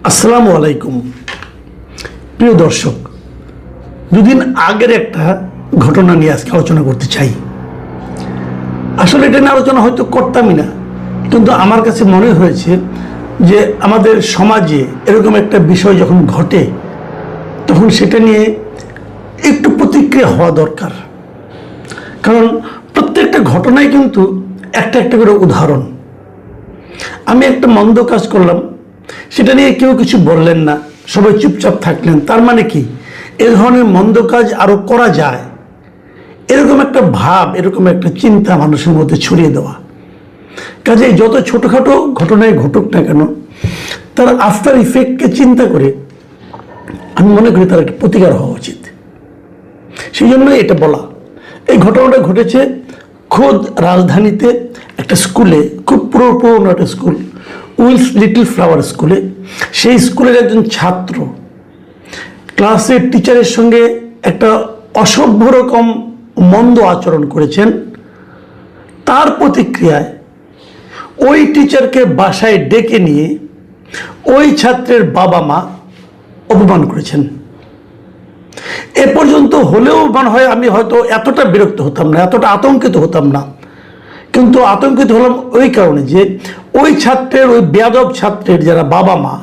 আসসালামু আলাইকুম প্রিয় দর্শক, দুদিন আগের একটা ঘটনা নিয়ে আজকে আলোচনা করতে চাই। আসলে এটা নিয়ে আলোচনা হয়তো করতামই না, কিন্তু আমার কাছে মনে হয়েছে যে আমাদের সমাজে এরকম একটা বিষয় যখন ঘটে তখন সেটা নিয়ে একটু প্রতিক্রিয়া হওয়া দরকার। কারণ প্রত্যেকটা ঘটনাই কিন্তু একটা একটা করে উদাহরণ। আমি একটা মন্দ কাজ করলাম, সেটা নিয়ে কেউ কিছু বললেন না, সবাই চুপচাপ থাকলেন। তার মানে কি এ ধরনের মন্দ কাজ আরো করা যায়, এরকম একটা ভাব, এরকম একটা চিন্তা মানুষের মধ্যে ছড়িয়ে দেওয়া। কাজেই যত ছোটখাটো ঘটনায় ঘটুক না কেন, তার আফটার ইফেক্টকে চিন্তা করে আমি মনে করি তার একটা প্রতিকার হওয়া উচিত। সেই জন্য এটা বলা। এই ঘটনাটা ঘটেছে খোদ রাজধানীতে একটা স্কুলে, খুব পুরনো একটা স্কুল, উইলস লিটল ফ্লাওয়ার স্কুলে। সেই স্কুলের একজন ছাত্র ক্লাসের টিচারের সঙ্গে একটা অসভ্য রকম মন্দ আচরণ করেছেন। তার প্রতিক্রিয়ায় ওই টিচারকে বাসায় ডেকে নিয়ে ওই ছাত্রের বাবা মা অপমান করেছেন। এ পর্যন্ত হলেও মনে হয় আমি হয়তো এতটা বিরক্ত হতাম না, এতটা আতঙ্কিত হতাম না। কিন্তু আতঙ্কিত হলাম ওই কারণে যে ওই ছাত্রের, ওই বেয়াদব ছাত্রের যারা বাবা মা,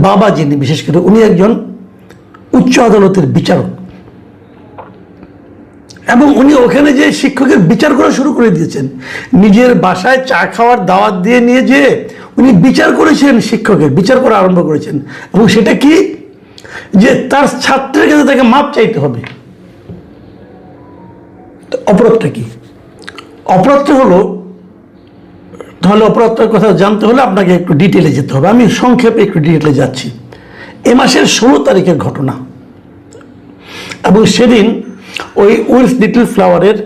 বাবা যিনি, বিশেষ করে উনি একজন উচ্চ আদালতের বিচারক, এবং উনি ওখানে যে শিক্ষকের বিচার করা শুরু করে দিয়েছেন। নিজের বাসায় চা খাওয়ার দাওয়াত দিয়ে নিয়ে যে উনি বিচার করেছেন, শিক্ষকের বিচার করা আরম্ভ করেছেন। এবং সেটা কি, যে তার ছাত্রের কাছে তাকে মাপ চাইতে হবে। অপরাধটা কি? অপরাধটা হলো, তাহলে অপরাধটার কথা জানতে হলে আপনাকে একটু ডিটেলে যেতে হবে। আমি সংক্ষেপে একটু ডিটেলে যাচ্ছি। এ মাসের 16 তারিখের ঘটনা, এবং সেদিন ওই উইলস লিটল ফ্লাওয়ারের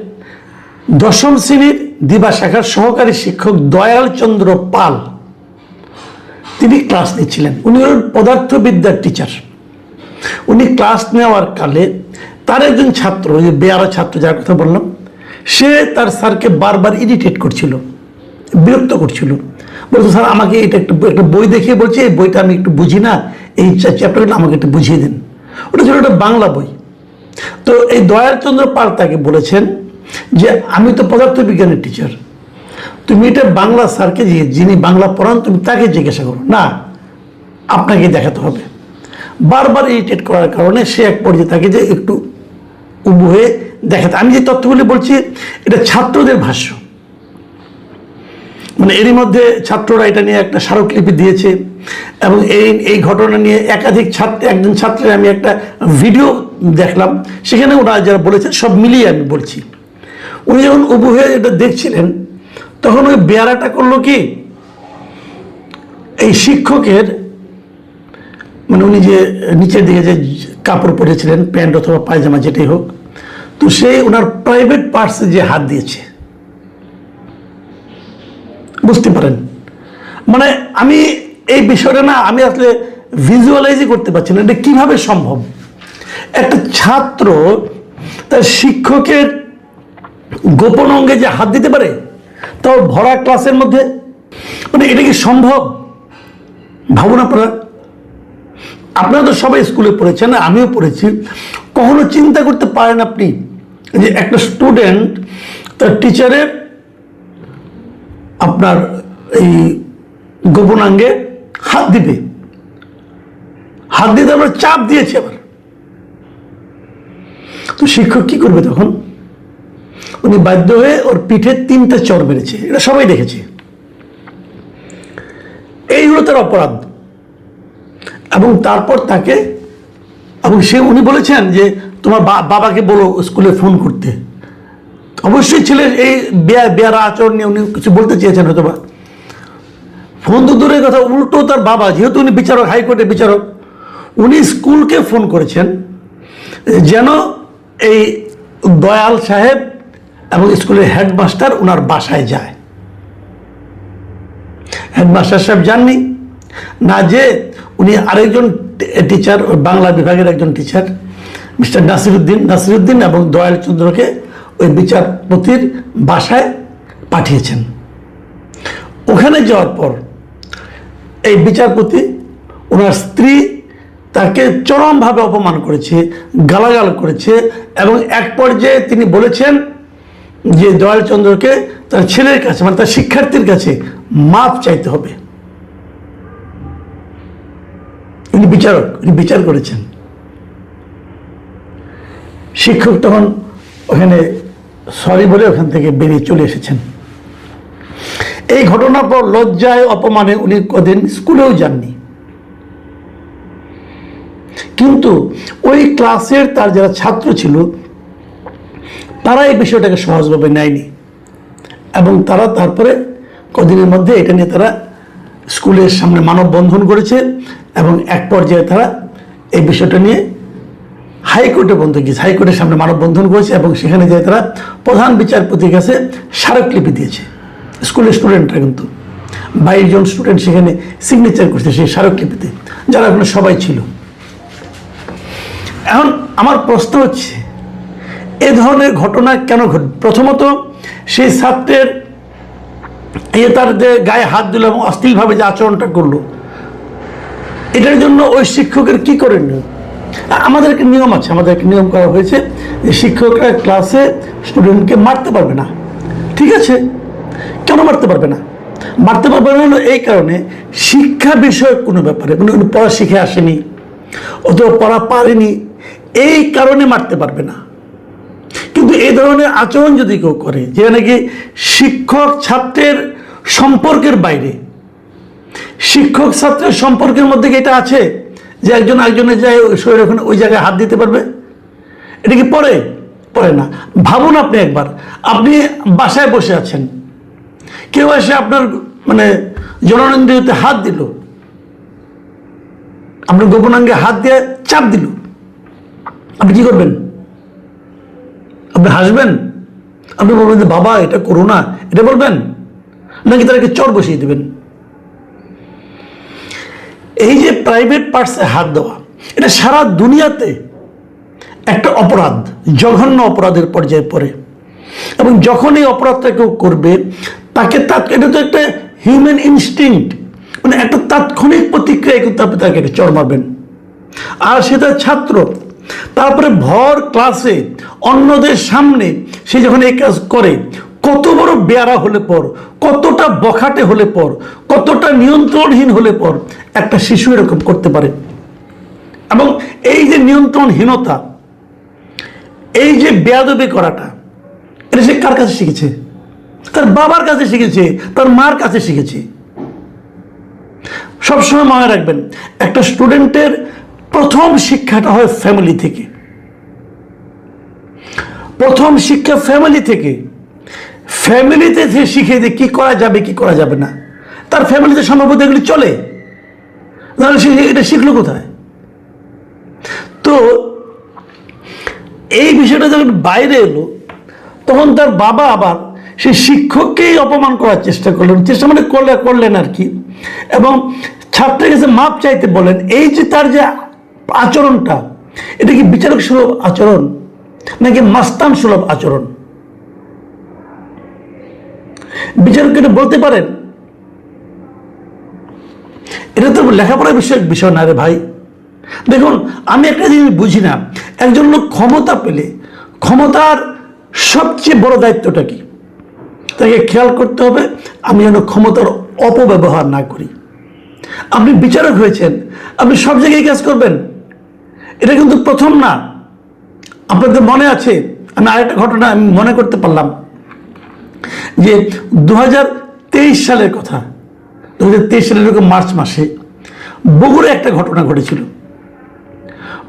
10ম শ্রেণীর দিবা শাখার সহকারী শিক্ষক দয়াল চন্দ্র পাল তিনি ক্লাস নিচ্ছিলেন। উনি হলেন পদার্থবিদ্যার টিচার। উনি ক্লাস নেওয়ার কালে তার একজন ছাত্র, ওই যে বেয়ারা ছাত্র যার কথা বললাম, সে তার স্যারকে বারবার ইরিটেট করছিল, বিরক্ত করছিল। বলতো, স্যার আমাকে এটা একটা বই দেখিয়ে বলছে, এই বইটা আমি একটু বুঝি না, এই চ্যাপ্টারটা আমাকে একটু বুঝিয়ে দিন। ওটা ছিল একটা বাংলা বই। তো এই দয়ালচন্দ্র পাল তাকে বলেছেন যে আমি তো পদার্থবিজ্ঞানের টিচার, তুমি এটা বাংলা স্যারকে, যিনি বাংলা পড়ান, তুমি তাকে জিজ্ঞাসা করো না, আপনাকে দেখাতে হবে। বারবার ইরিটেট করার কারণে সে এক পর্যায়ে তাকে যে একটু উবু হয়ে দেখাতে। আমি যে তথ্যগুলি বলছি এটা ছাত্রদের ভাষ্য, মানে এরই মধ্যে ছাত্ররা এটা নিয়ে একটা স্মারকলিপি দিয়েছে, এবং এই ঘটনা নিয়ে একাধিক একজন ছাত্রের আমি একটা ভিডিও দেখলাম, সেখানে ওরা যারা বলেছেন সব মিলিয়ে আমি বলছি। উনি যখন উবু হয়ে এটা দেখছিলেন, তখন ওই বেয়ারাটা করলো কি, এই শিক্ষকের, মানে উনি যে নিচের দিকে যে কাপড় পরেছিলেন, প্যান্ট অথবা পায়জামা যেটাই হোক, তো সে ওনার প্রাইভেট পার্টসে যে হাত দিয়েছে। বুঝতে পারেন, মানে আমি এই বিষয়টা না, আমি আসলে ভিজুয়ালাইজই করতে পারছি না, এটা কিভাবে সম্ভব। একটা ছাত্র তার শিক্ষকের গোপন অঙ্গে যে হাত দিতে পারে, তাও ভরা ক্লাসের মধ্যে, মানে এটা কি সম্ভব? ভাবুন আপনারা তো সবাই স্কুলে পড়েছেন, আমিও পড়েছি। কখনো চিন্তা করতে পারেন আপনি যে একটা স্টুডেন্ট তার টিচারের আপনার এই গোপনাঙ্গে হাত দিবে, হাত দিতে আমরা চাপ দিয়েছি আবার। তো শিক্ষক কি করবে তখন? উনি বাধ্য হয়ে ওর পিঠে 3টা চড় মেরেছে, এটা সবাই দেখেছে। এই হলো তার অপরাধ। এবং তারপর তাকে, এবং উনি বলেছেন যে তোমার বাবাকে বলো স্কুলে ফোন করতে। অবশ্যই ছেলের এই বেয়ারা আচরণ নিয়ে উনি কিছু বলতে চেয়েছেন হয়তো বা। ফোন তো দূরের কথা, উল্টো তার বাবা, যেহেতু উনি বিচারক, হাইকোর্টের বিচারক, উনি স্কুলকে ফোন করেছেন যেন এই দয়াল সাহেব এবং স্কুলের হেডমাস্টার ওনার বাসায় যায়। হেডমাস্টার সাহেব যাননি, না যে উনি আরেকজন টিচার, বাংলা বিভাগের একজন টিচার মিস্টার নাসিরুদ্দিন এবং দয়াল চন্দ্রকে ওই বিচারপতির বাসায় পাঠিয়েছেন। ওখানে যাওয়ার পর এই বিচারপতি, ওনার স্ত্রী তাকে চরমভাবে অপমান করেছে, গালাগাল করেছে, এবং এক পর্যায়ে তিনি বলেছেন যে দয়াল চন্দ্রকে তার ছেলের কাছে, মানে তার শিক্ষার্থীর কাছে মাপ চাইতে হবে। উনি বিচারক, উনি বিচার করেছেন। শিক্ষক তখন ওখানে সরি বলে ওখান থেকে বেরিয়ে চলে এসেছেন। এই ঘটনার পর লজ্জায় অপমানে উনি কদিন স্কুলেও যাননি। কিন্তু ওই ক্লাসের তার যারা ছাত্র ছিল তারা এই বিষয়টাকে সহজভাবে নেয়নি, এবং তারা তারপরে কদিনের মধ্যে এটা নিয়ে তারা স্কুলের সামনে মানববন্ধন করেছে, এবং এক পর্যায়ে তারা এই বিষয়টা নিয়ে হাইকোর্টে পর্যন্ত গিয়েছে, হাইকোর্টের সামনে মানববন্ধন করেছে, এবং সেখানে যে তারা প্রধান বিচারপতির কাছে স্মারকলিপি দিয়েছে। স্কুলের স্টুডেন্টরা কিন্তু 22 জন স্টুডেন্ট সেখানে সিগনেচার করছে সেই স্মারকলিপিতে, যারা ওখানে সবাই ছিল। এখন আমার প্রশ্ন হচ্ছে, এ ধরনের ঘটনা কেন ঘটে? প্রথমত সেই ছাত্রের তার যে গায়ে হাত দিল এবং অশ্লীলভাবে যে আচরণটা করলো, এটার জন্য ওই শিক্ষকের কি করণীয়? আমাদের একটা নিয়ম আছে, আমাদের একটা নিয়ম করা হয়েছে যে শিক্ষকরা ক্লাসে স্টুডেন্টকে মারতে পারবে না। ঠিক আছে, কেন মারতে পারবে না? মারতে পারবে না হলো এই কারণে, শিক্ষা বিষয়ক কোনো ব্যাপারে কোনো পড়া শিখে আসেনি অথবা পড়া পারেনি, এই কারণে মারতে পারবে না। কিন্তু এই ধরনের আচরণ যদি কেউ করে, যে নাকি শিক্ষক ছাত্রের সম্পর্কের বাইরে, শিক্ষক ছাত্রের সম্পর্কের মধ্যে কি এটা আছে যে একজন একজনের যায় শরীর ওখানে ওই জায়গায় হাত দিতে পারবে? এটা কি পড়ে? পড়ে না। ভাবুন আপনি একবার, আপনি বাসায় বসে আছেন, কেউ এসে আপনার মানে জননেন্দ্রিয়তে হাত দিল, আপনার গোপনাঙ্গে হাত দিয়ে চাপ দিল, আপনি কি করবেন? আপনি হাসবেন? আপনি বলবেন যে বাবা এটা করো না, এটা বলবেন? নাকি তাদেরকে চর বসিয়ে দেবেন? এই যে প্রাইভেট পার্টসে হাত দেওয়া, এটা সারা দুনিয়াতে একটা অপরাধ, জঘন্য অপরাধের পর্যায়ে পড়ে। এবং যখন এই অপরাধটা কেউ করবে, তাকে এটা তো একটা হিউম্যান ইনস্টিংক্ট, মানে একটা তাৎক্ষণিক প্রতিক্রিয়া, কিন্তু আপনি তাকে চর মারবেন। আর সেটা ছাত্র, তারপরে ভর ক্লাসে অন্যদের সামনে সে যখন এই কাজ করে, কত বড় বেয়ারা হলে পর, কতটা বখাটে হলে পর, কতটা নিয়ন্ত্রণহীন হলে পর একটা শিশু এরকম করতে পারে। এবং এই যে নিয়ন্ত্রণহীনতা, এই যে বেয়াদবি করাটা, এটা সে কার কাছে শিখেছে? তার বাবার কাছে শিখেছে, তার মার কাছে শিখেছে। সবসময় মনে রাখবেন, একটা স্টুডেন্টের প্রথম শিক্ষাটা হয় ফ্যামিলি থেকে। প্রথম শিক্ষা ফ্যামিলি থেকে। ফ্যামিলিতে সে শিখে যে কি করা যাবে কি করা যাবে না, তার ফ্যামিলিতে সম্ভবত এগুলি চলে, তাহলে সে এটা শিখলো কোথায়? তো এই বিষয়টা যখন বাইরে এলো, তখন তার বাবা আবার সেই শিক্ষককেই অপমান করার চেষ্টা করলেন, চেষ্টা মানে করলেন আর কি, এবং ছাত্রের কাছে মাপ চাইতে বলেন। এই যে তার যে আচরণটা, এটা কি বিচারক সুলভ আচরণ নাকি মাস্তান সুলভ আচরণ? বিচারক এটা বলতে পারেন? এটা তো লেখাপড়ার বিষয় না রে ভাই। দেখুন, আমি একটা জিনিস বুঝি না, একজন লোক ক্ষমতা পেলে ক্ষমতার সবচেয়ে বড় দায়িত্বটা কি? তাকে খেয়াল করতে হবে আমি যেন ক্ষমতার অপব্যবহার না করি। আপনি বিচারক হয়েছেন, আপনি সব জায়গায় কাজ করবেন, এটা কিন্তু প্রথম না। আপনাদের মনে আছে, আমি আরেকটা ঘটনা আমি মনে করতে পারলাম যে 2023 সালের কথা, 2023 সালের মার্চ মাসে বগুড়ায় একটা ঘটনা ঘটেছিল।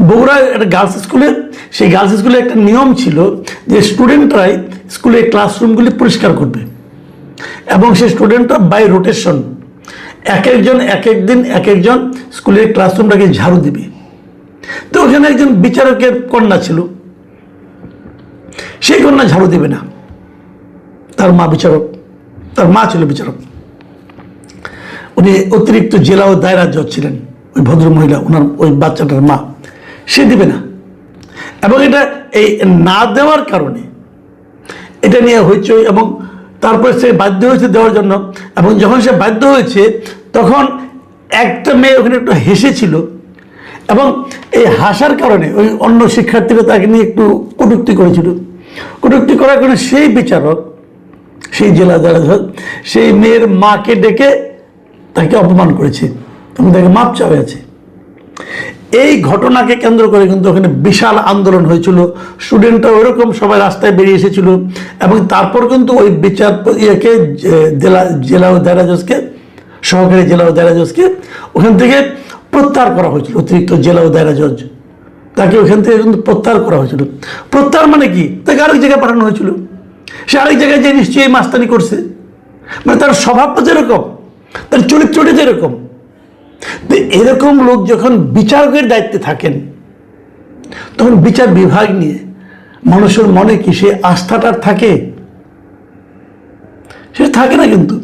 বগুড়ায় একটা গার্লস স্কুলে, সেই গার্লস স্কুলে একটা নিয়ম ছিল যে স্টুডেন্টরাই স্কুলের ক্লাসরুমগুলি পরিষ্কার করবে, এবং সেই স্টুডেন্টরা বাই রোটেশন এক একজন স্কুলের ক্লাসরুমটাকে ঝাড়ু দিবে। তো ওখানে একজন বিচারকের কন্যা ছিল, সেই কন্যা ঝাড়ু দিবে না, তার মা বিচারক, তার মা ছিল বিচারক। উনি অতিরিক্ত জেলা ও দায়রা জজ ছিলেন, ওই ভদ্র মহিলা, ওনার ওই বাচ্চাটার মা, সে দিবে না। এবং এটা এই না দেওয়ার কারণে এটা নিয়ে হইচই, এবং তারপরে সে বাধ্য হয়েছে দেওয়ার জন্য। এবং যখন সে বাধ্য হয়েছে, তখন একটা মেয়ে ওখানে একটু হেসেছিল, এবং এই হাসার কারণে ওই অন্য শিক্ষার্থীরা তাকে নিয়ে একটু কটূক্তি করেছিল। কটূক্তি করার কারণে সেই বিচারক, সেই জেলা জজ সেই মেয়ের মাকে ডেকে তাকে অপমান করেছে এবং তাকে মাপ চাওয়া হয়েছে। এই ঘটনাকে কেন্দ্র করে কিন্তু ওখানে বিশাল আন্দোলন হয়েছিল, স্টুডেন্টরা ওইরকম সবাই রাস্তায় বেরিয়ে এসেছিল, এবং তারপর কিন্তু ওই বিচারপতিকে জেলা ও দায়রা জজকে, সহকারী জেলা ও দায়রা জজকে ওখান থেকে প্রত্যাহার করা হয়েছিল। অতিরিক্ত জেলা ও দায়রা জজ তাকে ওখান থেকে কিন্তু প্রত্যাহার করা হয়েছিল। প্রত্যাহার মানে কি, তাকে আরেক জায়গায় পাঠানো হয়েছিল। সে আরেক জায়গায় যে নিশ্চয়ই মাস্তানি করছে, মানে তার স্বভাবটা যেরকম, তার চরিত্রটা যেরকম। তো এরকম লোক যখন বিচারকের দায়িত্বে থাকেন, তখন বিচার বিভাগ নিয়ে মানুষের মনে কি সে আস্থাটা থাকে? সে থাকে না। কিন্তু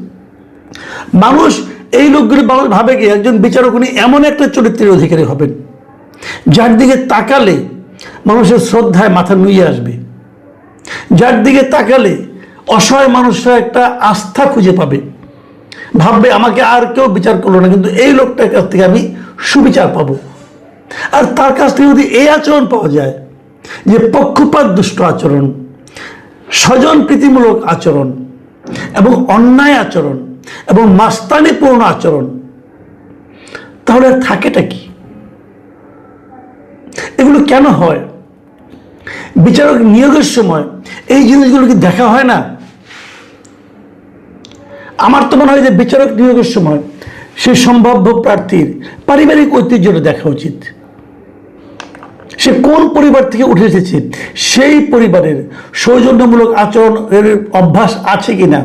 মানুষ, এই লোকগুলি ভাবে কি একজন বিচারক উনি এমন একটা চরিত্রের অধিকারী হবেন যার দিকে তাকালে মানুষের শ্রদ্ধায় মাথা নুয়ে আসবে, যার দিকে তাকালে অসহায় মানুষরা একটা আস্থা খুঁজে পাবে, ভাববে আমাকে আর কেউ বিচার করলো না, কিন্তু এই লোকটার কাছ থেকে আমি সুবিচার পাবো। আর তার কাছ থেকে যদি এই আচরণ পাওয়া যায় যে পক্ষপাত দুষ্ট আচরণ, স্বজন প্রীতিমূলক আচরণ এবং অন্যায় আচরণ এবং মাস্তানিপূর্ণ আচরণ, তাহলে আর থাকেটা কি? এগুলো কেন হয়? বিচারক নিয়োগের সময় এই জিনিসগুলো কি দেখা হয় না? আমার তো মনে হয় যে বিচারক নিয়োগের সময় সেই সম্ভাব্য প্রার্থীর পারিবারিক ঐতিহ্যটা দেখা উচিত। সে কোন পরিবার থেকে উঠে এসেছে, সেই পরিবারের সৌজন্যমূলক আচরণের অভ্যাস আছে কিনা,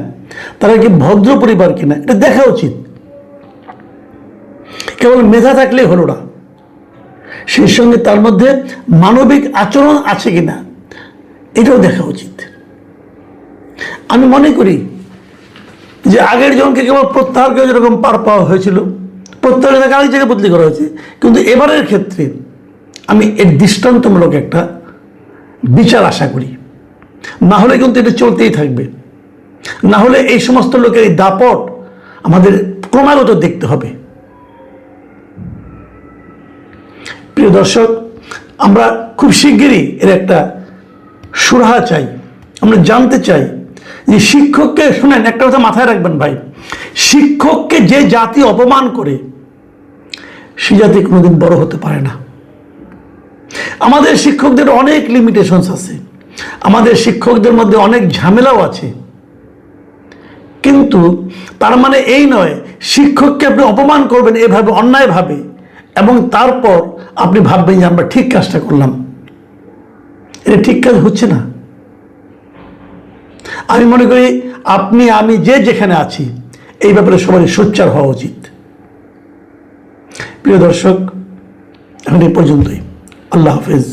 তারা কি ভদ্র পরিবার কিনা, এটা দেখা উচিত। কেবল মেধা থাকলেই হলো না, সেই সঙ্গে তার মধ্যে মানবিক আচরণ আছে কিনা এটাও দেখা উচিত। আমি মনে করি যে আগের জনকে কেবল প্রত্যাহার করে যেরকম পার পাওয়া হয়েছিল, প্রত্যাহার থেকে আরেক জায়গায় বদলি করা হয়েছে, কিন্তু এবারের ক্ষেত্রে আমি এর দৃষ্টান্তমূলক একটা বিচার আশা করি। না হলে কিন্তু এটা চলতেই থাকবে, না হলে এই সমস্ত লোকের এই দাপট আমাদের ক্রমাগত দেখতে হবে। প্রিয় দর্শক, আমরা খুব শিগগিরই এর একটা সুরাহা চাই। আমরা জানতে চাই যে শিক্ষককে, শুনেন একটা কথা মাথায় রাখবেন ভাই, শিক্ষককে যে জাতি অপমান করে সে জাতি কোনোদিন বড় হতে পারে না। আমাদের শিক্ষকদের অনেক লিমিটেশনস আছে, আমাদের শিক্ষকদের মধ্যে অনেক ঝামেলাও আছে, কিন্তু তার মানে এই নয় শিক্ষককে আপনি অপমান করবেন এভাবে অন্যায়ভাবে এবং তারপর আপনি ভাববেন যে আমরা ঠিক কাজটা করলাম। এটা ঠিক কাজ হচ্ছে না। আমি মনে করি আপনি আমি যে যেখানে আছি এই ব্যাপারে সবারই সোচ্চার হওয়া উচিত। প্রিয় দর্শক, এখন এই পর্যন্তই। আল্লাহ হাফেজ।